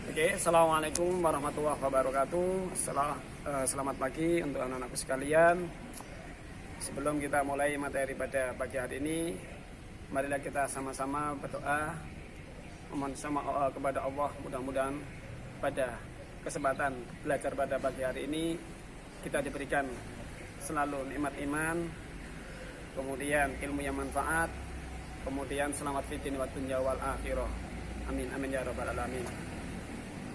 Oke, assalamualaikum warahmatullahi wabarakatuh. Selamat pagi untuk anak-anakku sekalian. Sebelum kita mulai materi pada pagi hari ini, marilah kita sama-sama berdoa memohon kepada Allah, mudah-mudahan pada kesempatan belajar pada pagi hari ini kita diberikan selalu nikmat iman, kemudian ilmu yang manfaat, kemudian selamat fitin wa dunya wal akhirah. Amin amin ya rabbal alamin.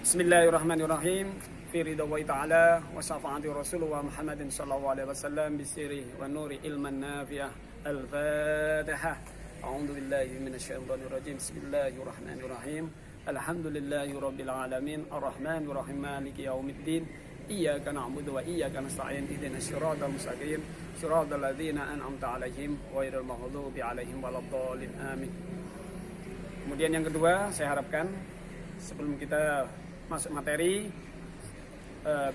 Bismillahirrahmanirrahim. Fi ridwa'i ta'ala wa syafaati Rasulullah Muhammadin sallallahu alaihi wasallam bisiri wa nuri ilman nafi'ah. Al-Fatihah. A'udzu billahi minasyaitonir rajim. Bismillahirrahmanirrahim. Alhamdulillahi rabbil alamin. Arrahmanir rahim. Maliki yaumiddin. Iyyaka na'budu wa iyyaka nasta'in. Ihdinas siratal mustaqim. Siratal ladzina an'amta 'alaihim ghairil maghdubi 'alaihim waladdallin. Amin. Kemudian yang kedua, saya harapkan sebelum kita masuk materi,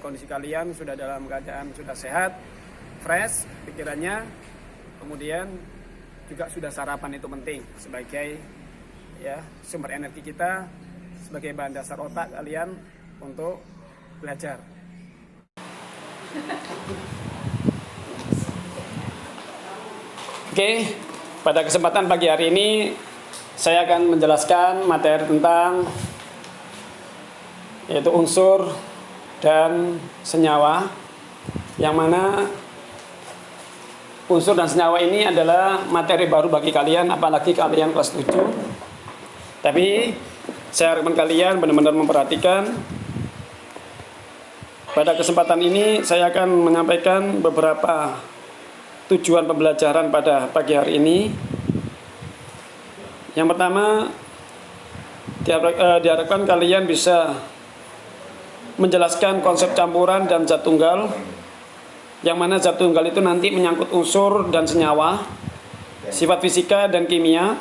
kondisi kalian sudah dalam keadaan sudah sehat, fresh pikirannya, kemudian juga sudah sarapan, itu penting sebagai sumber energi kita, sebagai bahan dasar otak kalian untuk belajar. Oke, pada kesempatan pagi hari ini saya akan menjelaskan materi tentang yaitu unsur dan senyawa, yang mana unsur dan senyawa ini adalah materi baru bagi kalian, apalagi kalian kelas 7. Tapi saya harapkan kalian benar-benar memperhatikan. Pada kesempatan ini saya akan menyampaikan beberapa tujuan pembelajaran pada pagi hari ini. Yang pertama, diharapkan kalian bisa menjelaskan konsep campuran dan zat tunggal, yang mana zat tunggal itu nanti menyangkut unsur dan senyawa, sifat fisika dan kimia,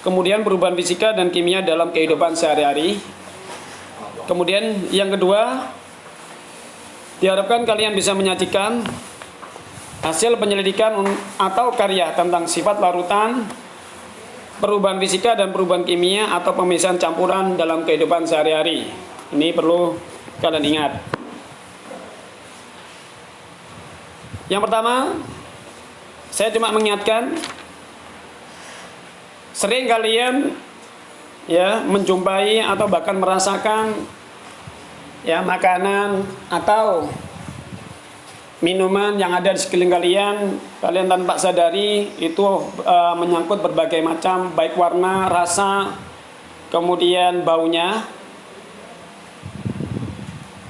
kemudian perubahan fisika dan kimia dalam kehidupan sehari-hari. Kemudian yang kedua, diharapkan kalian bisa menyajikan hasil penyelidikan atau karya tentang sifat larutan, perubahan fisika dan perubahan kimia atau pemisahan campuran dalam kehidupan sehari-hari. Ini perlu kalian ingat. Yang pertama, saya cuma mengingatkan, sering kalian menjumpai atau bahkan merasakan makanan atau minuman yang ada di sekeliling kalian tanpa sadari itu menyangkut berbagai macam, baik warna, rasa, kemudian baunya.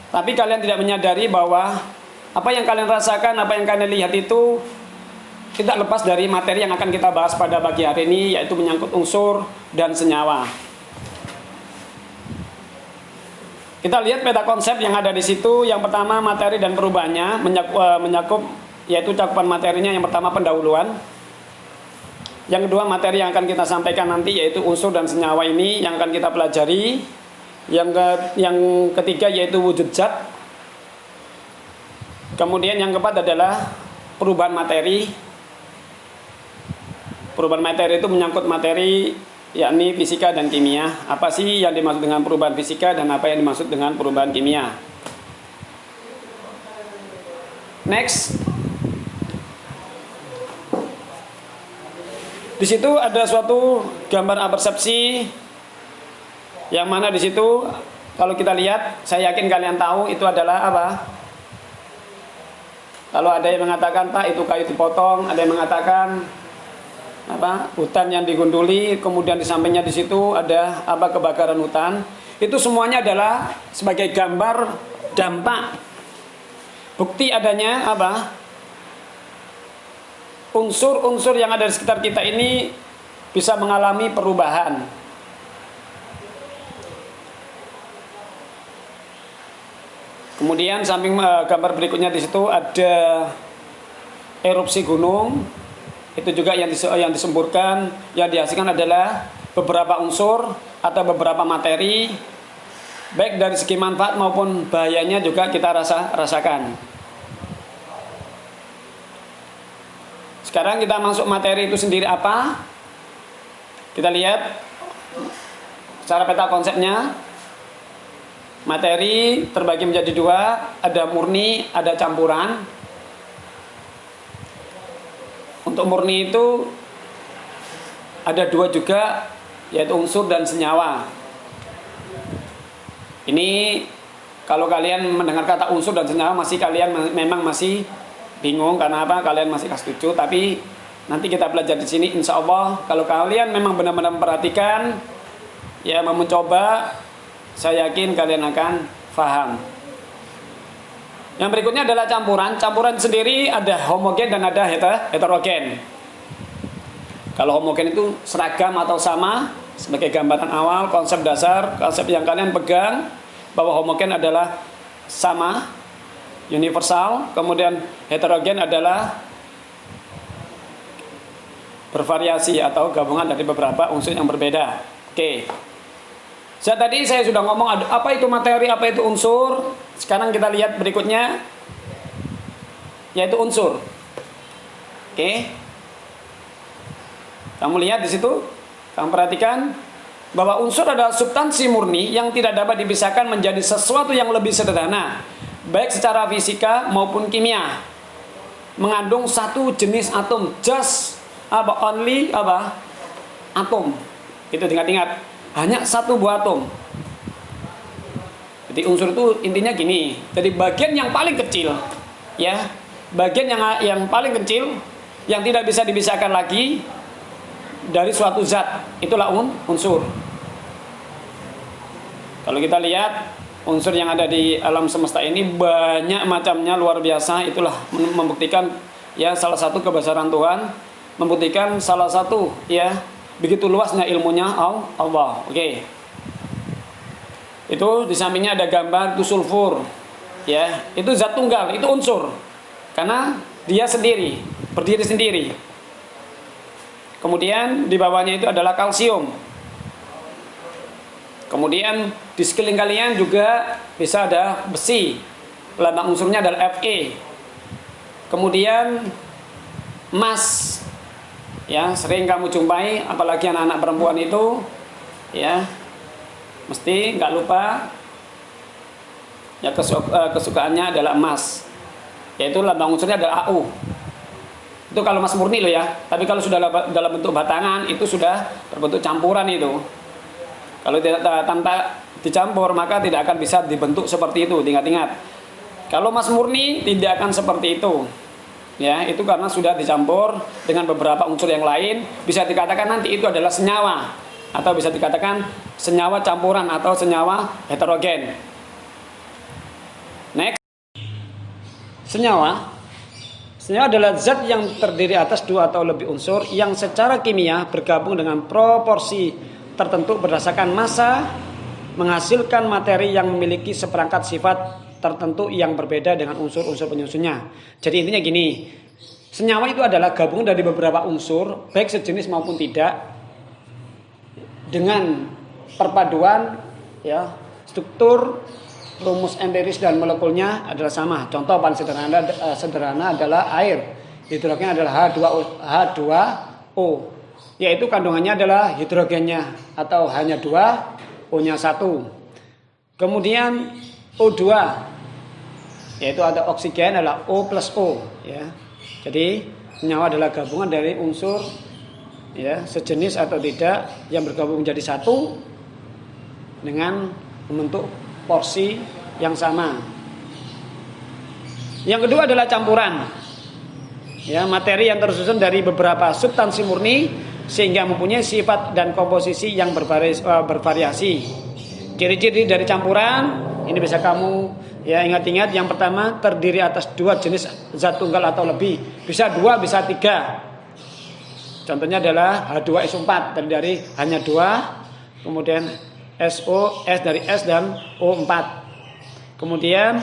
Tapi kalian tidak menyadari bahwa apa yang kalian rasakan, apa yang kalian lihat itu tidak lepas dari materi yang akan kita bahas pada pagi hari ini, yaitu menyangkut unsur dan senyawa. Kita lihat peta konsep yang ada di situ. Yang pertama, materi dan perubahannya, menyakup yaitu cakupan materinya. Yang pertama, pendahuluan. Yang kedua, materi yang akan kita sampaikan nanti, yaitu unsur dan senyawa ini yang akan kita pelajari. Yang ketiga yaitu wujud zat. Kemudian yang keempat adalah perubahan materi. Perubahan materi itu menyangkut materi, yakni fisika dan kimia. Apa sih yang dimaksud dengan perubahan fisika dan apa yang dimaksud dengan perubahan kimia? Next. Di situ ada suatu gambar apersepsi, yang mana di situ kalau kita lihat, saya yakin kalian tahu itu adalah apa? Kalau ada yang mengatakan, Pak, itu kayu dipotong, ada yang mengatakan apa? Hutan yang digunduli, kemudian di sampingnya di situ ada apa? Kebakaran hutan. Itu semuanya adalah sebagai gambar dampak bukti adanya apa? Unsur-unsur yang ada di sekitar kita ini bisa mengalami perubahan. Kemudian samping gambar berikutnya di situ ada erupsi gunung. Itu juga yang disemburkan, yang dihasilkan adalah beberapa unsur atau beberapa materi, baik dari segi manfaat maupun bahayanya juga kita rasakan. Sekarang kita masuk materi itu sendiri apa? Kita lihat secara peta konsepnya. Materi terbagi menjadi dua, ada murni, ada campuran. Untuk murni itu ada dua juga, yaitu unsur dan senyawa. Ini kalau kalian mendengar kata unsur dan senyawa memang masih bingung karena apa? Kalian masih kelas 7, tapi nanti kita belajar di sini insya Allah. Kalau kalian memang benar-benar memperhatikan, ya mau mencoba, saya yakin kalian akan paham. Yang berikutnya adalah campuran. Campuran sendiri ada homogen dan ada heterogen. Kalau homogen itu seragam atau sama, sebagai gambaran awal, konsep dasar, konsep yang kalian pegang, bahwa homogen adalah sama, universal. Kemudian heterogen adalah bervariasi atau gabungan dari beberapa unsur yang berbeda. Oke. Tadi saya sudah ngomong apa itu materi, apa itu unsur. Sekarang kita lihat berikutnya, yaitu unsur. Oke. Kamu lihat di situ, kamu perhatikan bahwa unsur adalah substansi murni yang tidak dapat dipisahkan menjadi sesuatu yang lebih sederhana, baik secara fisika maupun kimia. Mengandung satu jenis atom, only atom. Itu ingat-ingat. Hanya satu buah atom. Jadi unsur itu intinya gini. Jadi bagian yang paling kecil, ya, bagian yang paling kecil yang tidak bisa dipisahkan lagi dari suatu zat, itulah unsur. Kalau kita lihat unsur yang ada di alam semesta ini banyak macamnya, luar biasa. Itulah membuktikan ya salah satu kebesaran Tuhan, membuktikan salah satu ya begitu luasnya ilmunya Allah. Oke. Itu di sampingnya ada gambar itu sulfur. Ya, itu zat tunggal, itu unsur. Karena dia sendiri, berdiri sendiri. Kemudian di bawahnya itu adalah kalsium. Kemudian di sekeliling kalian juga bisa ada besi. Lambang unsurnya adalah Fe. Kemudian emas. Ya, sering kamu jumpai, apalagi anak-anak perempuan itu, ya, mesti nggak lupa, ya kesukaannya adalah emas, yaitu lambang unsurnya adalah Au. Itu kalau emas murni loh ya, tapi kalau sudah dalam bentuk batangan itu sudah berbentuk campuran itu. Kalau tidak tanpa dicampur maka tidak akan bisa dibentuk seperti itu. Ingat-ingat, kalau emas murni tidak akan seperti itu. Ya, itu karena sudah dicampur dengan beberapa unsur yang lain. Bisa dikatakan nanti itu adalah senyawa, atau bisa dikatakan senyawa campuran atau senyawa heterogen. Next. Senyawa adalah zat yang terdiri atas dua atau lebih unsur yang secara kimia bergabung dengan proporsi tertentu berdasarkan massa, menghasilkan materi yang memiliki seperangkat sifat tertentu yang berbeda dengan unsur-unsur penyusunnya. Jadi intinya gini, senyawa itu adalah gabungan dari beberapa unsur, baik sejenis maupun tidak, dengan perpaduan ya struktur, rumus empiris dan molekulnya adalah sama. Contoh paling sederhana adalah air. Hidrogennya adalah H2O, yaitu kandungannya adalah hidrogennya atau hanya 2, O-nya 1. Kemudian O2, yaitu ada oksigen adalah O plus O, ya. Jadi senyawa adalah gabungan dari unsur ya sejenis atau tidak yang bergabung menjadi satu dengan membentuk porsi yang sama. Yang kedua adalah campuran. Ya, materi yang tersusun dari beberapa substansi murni sehingga mempunyai sifat dan komposisi yang bervariasi. Ciri-ciri dari campuran ini bisa kamu ya ingat-ingat. Yang pertama, terdiri atas dua jenis zat tunggal atau lebih. Bisa 2, bisa 3. Contohnya adalah H2SO4 dari hanya 2. Kemudian SO, S dari S dan O4. Kemudian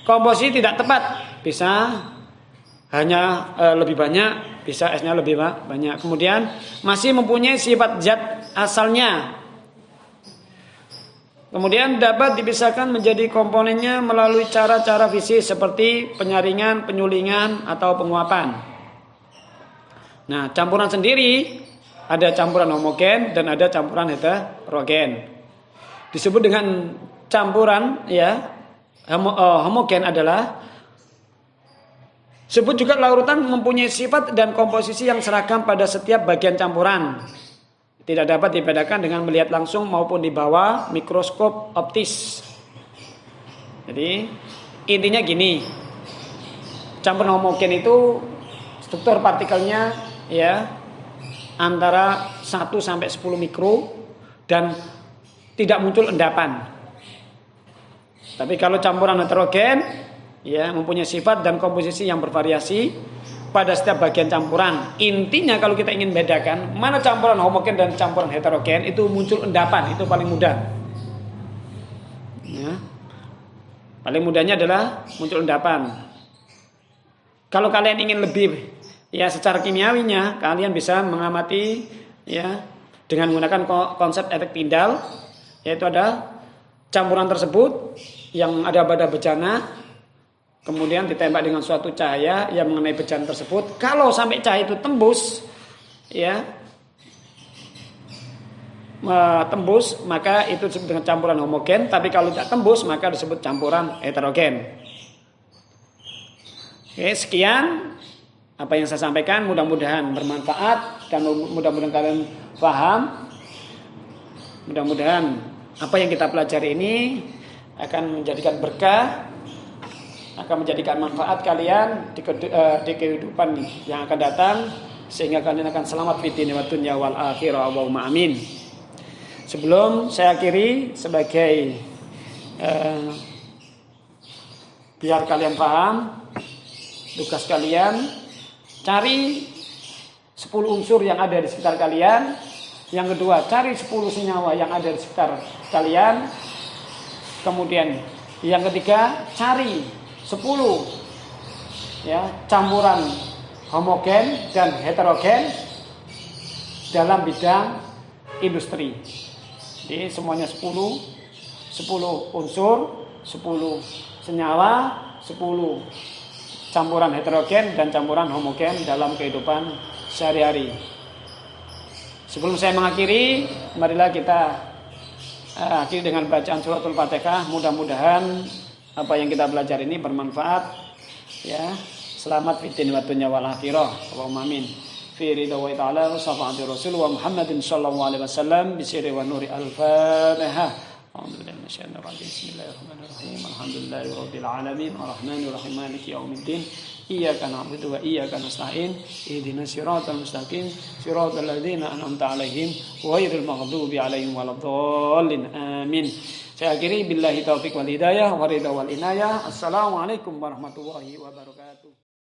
komposisi tidak tepat. Bisa hanya lebih banyak, bisa S-nya lebih banyak. Kemudian masih mempunyai sifat zat asalnya. Kemudian dapat dipisahkan menjadi komponennya melalui cara-cara fisik seperti penyaringan, penyulingan, atau penguapan. Nah, campuran sendiri ada campuran homogen dan ada campuran heterogen. Disebut dengan campuran ya homogen adalah sebut juga larutan mempunyai sifat dan komposisi yang seragam pada setiap bagian campuran. Tidak dapat dibedakan dengan melihat langsung maupun di bawah mikroskop optis. Jadi intinya gini, campuran homogen itu struktur partikelnya ya antara 1 sampai 10 mikro dan tidak muncul endapan. Tapi kalau campuran heterogen ya mempunyai sifat dan komposisi yang bervariasi pada setiap bagian campuran. Intinya kalau kita ingin bedakan mana campuran homogen dan campuran heterogen, itu muncul endapan, itu paling mudah. Ya. Paling mudahnya adalah muncul endapan. Kalau kalian ingin lebih ya secara kimiawinya, kalian bisa mengamati ya dengan menggunakan konsep efek Tyndall, yaitu ada campuran tersebut yang ada pada bejana, kemudian ditembak dengan suatu cahaya yang mengenai bejana tersebut. Kalau sampai cahaya itu tembus, ya, tembus, maka itu disebut dengan campuran homogen. Tapi kalau tidak tembus, maka disebut campuran heterogen. Oke, sekian apa yang saya sampaikan. Mudah-mudahan bermanfaat dan mudah-mudahan kalian paham. Mudah-mudahan apa yang kita pelajari ini akan menjadikan berkah, akan menjadikan manfaat kalian di kehidupan yang akan datang, sehingga kalian akan selamat fid dunya wa dunya wal akhirah. Allahumma amin. Sebelum saya akhiri, sebagai biar kalian paham, tugas kalian cari 10 unsur yang ada di sekitar kalian. Yang kedua, cari 10 senyawa yang ada di sekitar kalian. Kemudian yang ketiga, cari 10 ya campuran homogen dan heterogen dalam bidang industri. Jadi semuanya 10 unsur, 10 senyawa, 10 campuran heterogen dan campuran homogen dalam kehidupan sehari-hari. Sebelum saya mengakhiri, marilah kita akhiri dengan bacaan suratul Fatihah. Mudah-mudahan apa yang kita belajar ini bermanfaat ya. Selamat fid dunya wa dunya wal akhirah. Allahumma amin. Fi ridha wa ta'ala wa safa'ati rasul wa Muhammadin sallallahu alaihi wasallam bi sirri wa nuri al-Fatihah. Alhamdulillah masyaallah. Bismillahirrahmanirrahim. Alhamdulillahirabbil alamin arrahmanir rahim maliki yaumiddin. Iyyaka na'budu wa iyyaka nasta'in. Ihdinas siratal mustaqim siratal ladzina an'amta 'alaihim ghairil maghdubi 'alaihim waladdallin. Amin. Saya akhiri billahi taufik wal hidayah wa ridha wal inayah. Assalamualaikum warahmatullahi wabarakatuh.